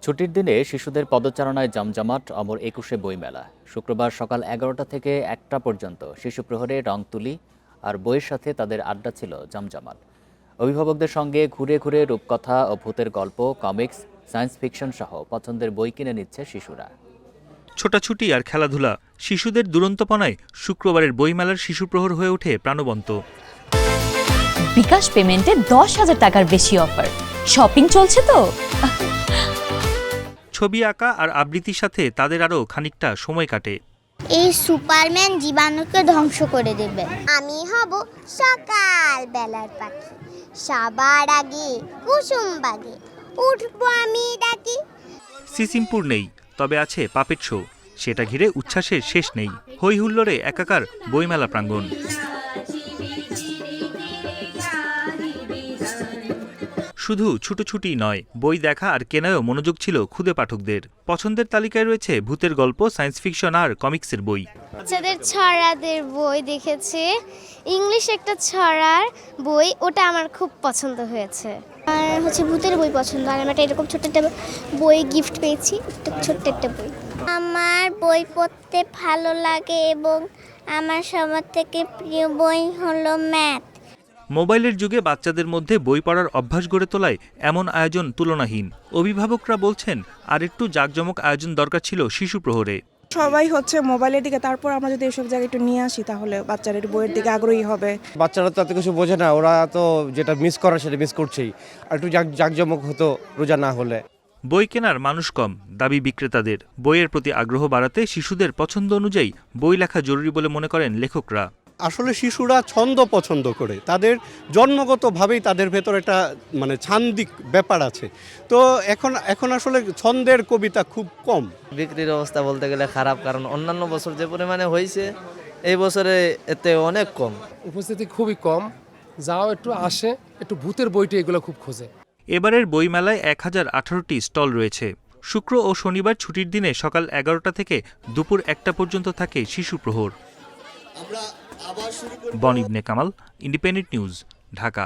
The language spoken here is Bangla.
ছুটির দিনে শিশুদের পদচারণায় জমজমাট অমর ২১শে বইমেলা। শুক্রবার সকাল ১১টা থেকে ১টা পর্যন্ত শিশু প্রহরে রং তুলি আর বইয়ের সাথে তাদের আড্ডা ছিল জমজমাট। অভিভাবকদের সঙ্গে ঘুরে ঘুরে রূপকথা ও ভূতের গল্প, কমিক্স, সায়েন্স ফিকশন সহ পছন্দের বই কিনে নিচ্ছে শিশুরা। ছোটাছুটি আর খেলাধুলা, শিশুদের দুরন্তপনায় শুক্রবারের বইমেলার শিশু প্রহর হয়ে ওঠে প্রাণবন্ত। বিকাশ পেমেন্টে ১০,০০০ টাকার বেশি অফার, শপিং চলছে তো। ছবি আঁকা আর আবৃত্তির সাথে তাদের আরও খানিকটা সময় কাটে। এই সুপারম্যান জীবাণুকে ধ্বংস করে দেবে। আমি হব সকাল বেলার পাখি, সবার আগে কুসুম বাগে উঠবো আমি ডাকি। সিসিমপুর নেই, তবে আছে পাপেট শো। সেটা ঘিরে উচ্ছ্বাসের শেষ নেই। হই হুল্লোড়ে একাকার বইমেলা প্রাঙ্গণ। শুধু ছুটোছুটি নয়, বই দেখা আর কেনায়ও মনোযোগ ছিল ক্ষুদে পাঠকদের। পছন্দের তালিকায় রয়েছে ভূতের গল্প, সায়েন্স ফিকশন আর কমিক্সের বই। বাচ্চাদের ছড়াদের বই দেখেছি, ইংলিশ একটা ছড়ার বই, ওটা আমার খুব পছন্দ হয়েছে। আর ভূতের বই পছন্দ, আর আমি একটা এরকম ছোট্ট একটা বই গিফট পেয়েছি, ছোট্ট একটা বই। আমার বই পড়তে ভালো লাগে এবং আমার সবার থেকে প্রিয় বই হলো ম্যাথ। মোবাইলের যুগে বাচ্চাদের মধ্যে বই পড়ার অভ্যাস গড়ে তোলায় এমন আয়োজন তুলনাহীন। অভিভাবকরা বলছেন আর একটু জাঁকজমক আয়োজন দরকার ছিল শিশু প্রহরে। সবাই মোবাইলের দিকে, তারপর আমরা যদি এসব জায়গায় একটু নিয়ে আসি তাহলে বাচ্চারা একটু বইয়ের দিকে আগ্রহী হবে। বাচ্চারা তো এত কিছু বোঝে না, ওরা তো যেটা মিস করার সেটা মিস করছেই। আর একটু জাঁকজমক হতো রোজা না হলে। বই কেনার মানুষ কম, দাবি বিক্রেতাদের। বইয়ের প্রতি আগ্রহ বাড়াতে শিশুদের পছন্দ অনুযায়ী বই লেখা জরুরি বলে মনে করেন লেখকরা। আসলে শিশুরা ছন্দ পছন্দ করে, তাদের জন্মগতভাবেই তাদের ভেতর একটা ছান্দিক ব্যাপার আছে। তো এখন আসলে ছন্দের কবিতা খুব কম। বিক্রির অবস্থা বলতে গেলে খারাপ, কারণ অন্যান্য বছর যে পরিমাণে হয়েছে এই বছরে এতে অনেক কম। উপস্থিতি খুবই কম, যাও একটু আসে, একটু ভূতের বইটি এগুলো খুব খোঁজে। এবারের বইমেলায় ১,০১৮টি স্টল রয়েছে। শুক্র ও শনিবার ছুটির দিনে সকাল ১১টা থেকে দুপুর ১টা পর্যন্ত থাকে শিশু প্রহর। বন ইবনে কামাল, ইন্ডিপেন্ডেন্ট নিউজ, ঢাকা।